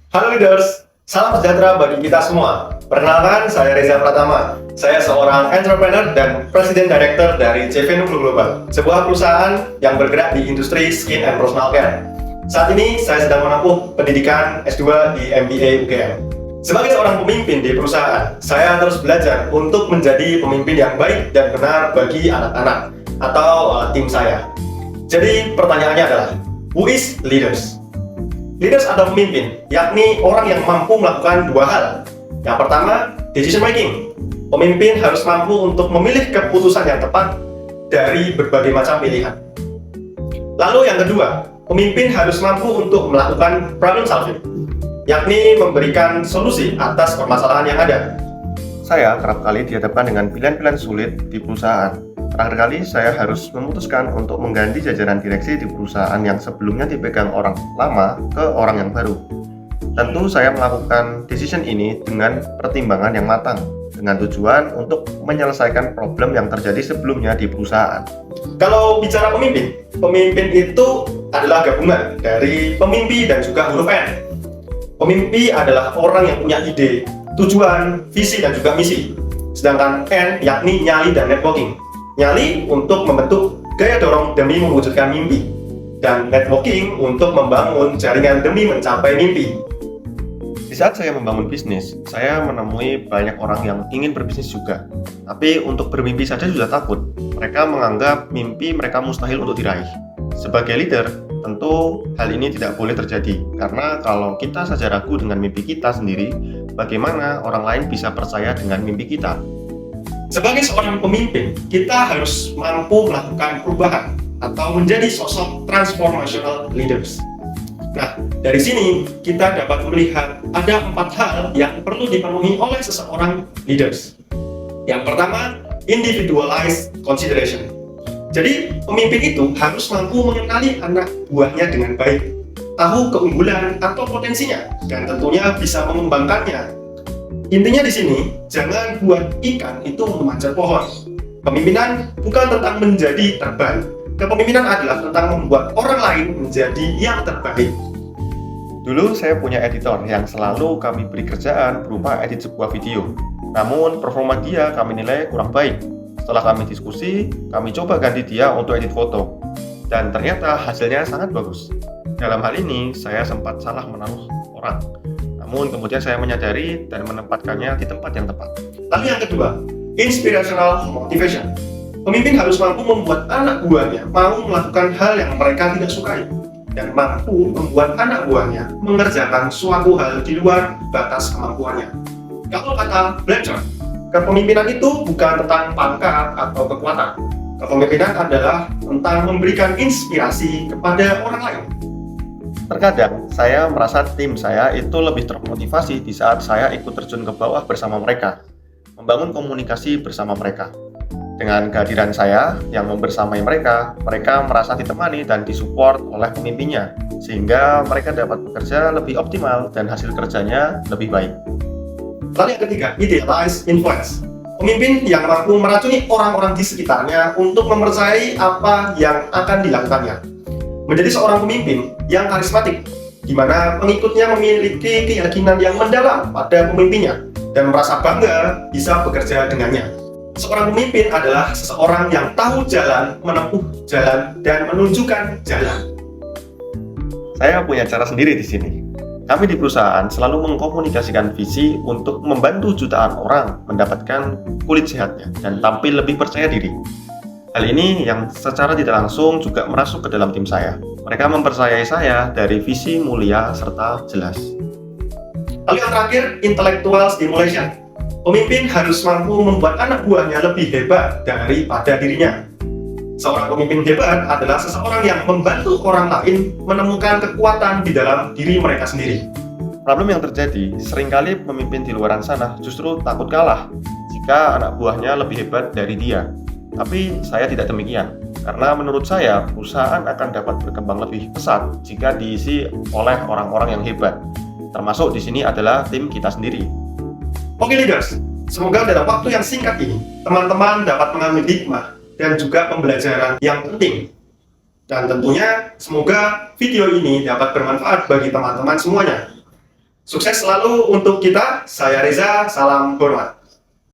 Halo leaders, salam sejahtera bagi kita semua. Perkenalkan, saya Reza Pratama. Saya seorang entrepreneur dan Presiden Director dari CV Nuglu Global, sebuah perusahaan yang bergerak di industri skin and personal care. Saat ini, saya sedang menempuh pendidikan S2 di MBA UGM. Sebagai seorang pemimpin di perusahaan, saya terus belajar untuk menjadi pemimpin yang baik dan benar bagi anak-anak atau tim saya. Jadi pertanyaannya adalah, who is leaders? Leaders adalah pemimpin, yakni orang yang mampu melakukan dua hal. Yang pertama, decision making. Pemimpin harus mampu untuk memilih keputusan yang tepat dari berbagai macam pilihan. Lalu yang kedua, pemimpin harus mampu untuk melakukan problem solving, yakni memberikan solusi atas permasalahan yang ada. Saya kerap kali dihadapkan dengan pilihan-pilihan sulit di perusahaan. Terakhir kali saya harus memutuskan untuk mengganti jajaran direksi di perusahaan yang sebelumnya dipegang orang lama ke orang yang baru. Tentu saya melakukan decision ini dengan pertimbangan yang matang, dengan tujuan untuk menyelesaikan problem yang terjadi sebelumnya di perusahaan. Kalau bicara pemimpin, pemimpin itu adalah gabungan dari pemimpi dan juga huruf N. Pemimpi adalah orang yang punya ide, tujuan, visi, dan juga misi. Sedangkan N yakni nyali dan networking. Nyali untuk membentuk gaya dorong demi mewujudkan mimpi, dan networking untuk membangun jaringan demi mencapai mimpi. Di saat saya membangun bisnis, saya menemui banyak orang yang ingin berbisnis juga. Tapi untuk bermimpi saja sudah takut. Mereka menganggap mimpi mereka mustahil untuk diraih. Sebagai leader, tentu hal ini tidak boleh terjadi. Karena kalau kita saja ragu dengan mimpi kita sendiri, bagaimana orang lain bisa percaya dengan mimpi kita? Sebagai seorang pemimpin, kita harus mampu melakukan perubahan atau menjadi sosok transformational leaders. Nah, dari sini kita dapat melihat ada 4 hal yang perlu dipenuhi oleh seseorang leaders. Yang pertama, individualized consideration. Jadi, pemimpin itu harus mampu mengenali anak buahnya dengan baik, tahu keunggulan atau potensinya, dan tentunya bisa mengembangkannya. Intinya di sini, jangan buat ikan itu memanjat pohon. Kepemimpinan bukan tentang menjadi terbaik. Kepemimpinan adalah tentang membuat orang lain menjadi yang terbaik. Dulu saya punya editor yang selalu kami beri kerjaan berupa edit sebuah video. Namun performa dia kami nilai kurang baik. Setelah kami diskusi, kami coba ganti dia untuk edit foto. Dan ternyata hasilnya sangat bagus. Dalam hal ini, saya sempat salah menaruh orang. Namun kemudian saya menyadari dan menempatkannya di tempat yang tepat. Lalu yang kedua, inspirational motivation. Pemimpin harus mampu membuat anak buahnya mau melakukan hal yang mereka tidak sukai, dan mampu membuat anak buahnya mengerjakan suatu hal di luar batas kemampuannya. Kalau kata Blanchard, kepemimpinan itu bukan tentang pangkat atau kekuatan. Kepemimpinan adalah tentang memberikan inspirasi kepada orang lain. Terkadang saya merasa tim saya itu lebih termotivasi di saat saya ikut terjun ke bawah bersama mereka, membangun komunikasi bersama mereka. Dengan kehadiran saya yang membersamai mereka, mereka merasa ditemani dan disupport oleh pemimpinnya, sehingga mereka dapat bekerja lebih optimal dan hasil kerjanya lebih baik. Lalu yang ketiga, idealized influence. Pemimpin yang mampu meracuni orang-orang di sekitarnya untuk mempercayai apa yang akan dilakukannya. Menjadi seorang pemimpin yang karismatik, di mana pengikutnya memiliki keyakinan yang mendalam pada pemimpinnya dan merasa bangga bisa bekerja dengannya. Seorang pemimpin adalah seseorang yang tahu jalan, menempuh jalan, dan menunjukkan jalan. Saya punya cara sendiri di sini. Kami di perusahaan selalu mengkomunikasikan visi untuk membantu jutaan orang mendapatkan kulit sehatnya dan tampil lebih percaya diri. Hal ini yang secara tidak langsung juga merasuk ke dalam tim saya. Mereka mempercayai saya dari visi mulia serta jelas. Lalu yang terakhir, intellectual stimulation. Pemimpin harus mampu membuat anak buahnya lebih hebat daripada dirinya. Seorang pemimpin hebat adalah seseorang yang membantu orang lain menemukan kekuatan di dalam diri mereka sendiri. Problem yang terjadi, seringkali pemimpin di luar sana justru takut kalah jika anak buahnya lebih hebat dari dia. Tapi saya tidak demikian, karena menurut saya perusahaan akan dapat berkembang lebih pesat jika diisi oleh orang-orang yang hebat. Termasuk di sini adalah tim kita sendiri. Oke leaders, semoga dalam waktu yang singkat ini, teman-teman dapat mengambil hikmah dan juga pembelajaran yang penting. Dan tentunya semoga video ini dapat bermanfaat bagi teman-teman semuanya. Sukses selalu untuk kita. Saya Reza, salam hormat.